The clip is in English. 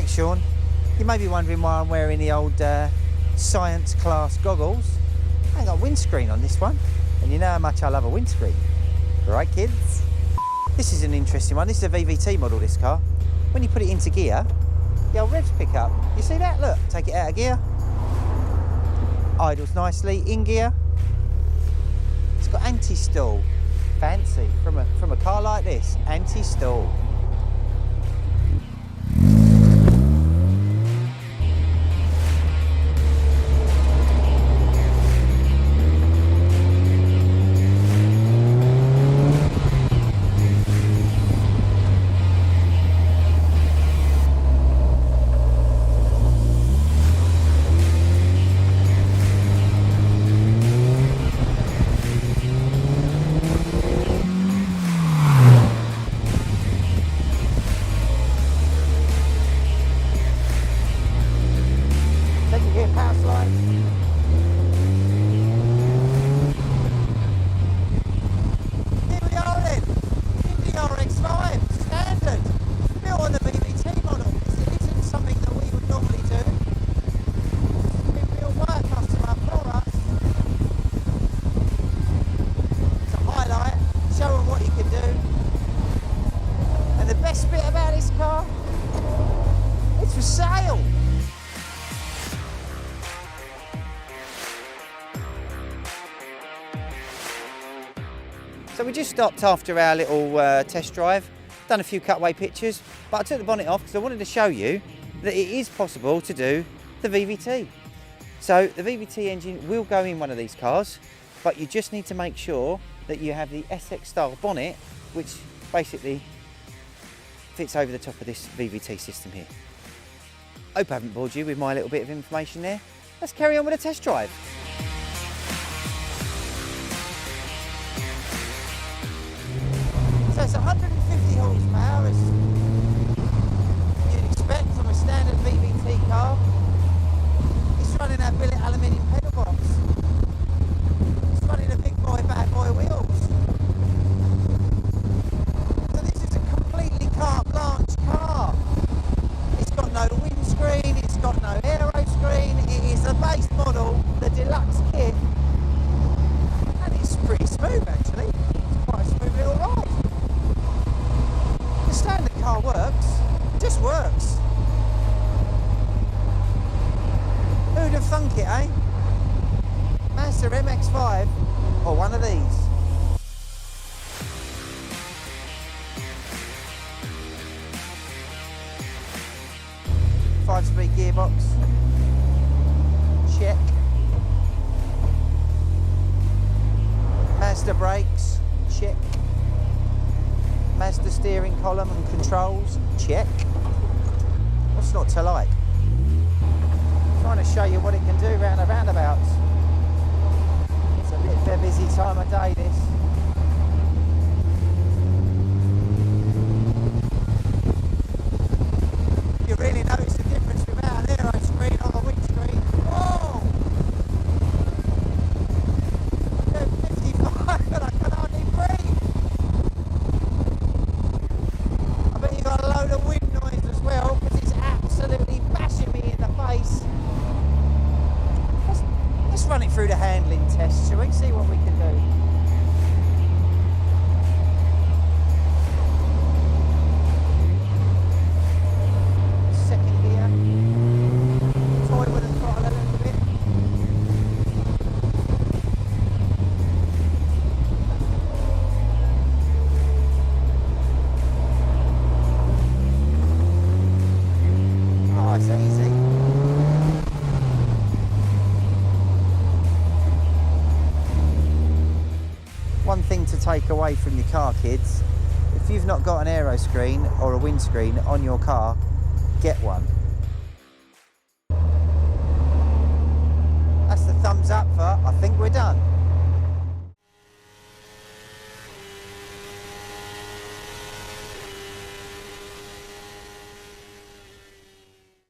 Thanks, Sean. You may be wondering why I'm wearing the old science class goggles. I ain't got a windscreen on this one, and you know how much I love a windscreen. Right, kids? This is an interesting one. This is a VVT model, this car. When you put it into gear, the old revs pick up. You see that? Look, take it out of gear. Idles nicely, in gear. It's got anti-stall. Fancy, from a car like this, anti-stall. Power slide. Here we are then, Indy RX5, standard, built on the VVT model. This isn't something that we would normally do. It's been built by a customer for us. It's a highlight, show them what you can do. And the best bit about this car, it's for sale. So we just stopped after our little test drive, done a few cutaway pictures, but I took the bonnet off because I wanted to show you that it is possible to do the VVT. So the VVT engine will go in one of these cars, but you just need to make sure that you have the SX style bonnet, which basically fits over the top of this VVT system here. Hope I haven't bored you with my little bit of information there. Let's carry on with a test drive. So it's 150 horsepower, as you'd expect from a standard VVT car. It's running our billet aluminium pedal box. It's running a big boy, bad boy wheels. So this is a completely carte blanche car. It's got no windscreen, it's got no aero screen. It is the base model, the deluxe kit. And it's pretty smooth actually. It's quite a smooth little ride. The standard car works, just works. Who'd have thunk it, eh? Mazda MX-5 or one of these. Five-speed gearbox, check. Mazda brakes, check. Mazda steering column and controls, check. What's not to like? Trying to show you what it can do round the roundabouts. It's a bit of a busy time of day, this. You really notice the difference without an aero screen or a windscreen. Whoa! 55 and I can hardly breathe. I bet you got a load of wind noise as well because it's absolutely bashing me in the face. Let's run it through the handling test, shall we? See what we can do. Second gear. Toy with the throttle a little bit. Oh, it's easy. One thing to take away from your car, kids, if you've not got an aero screen or a windscreen on your car, get one. That's the thumbs up for I think we're done.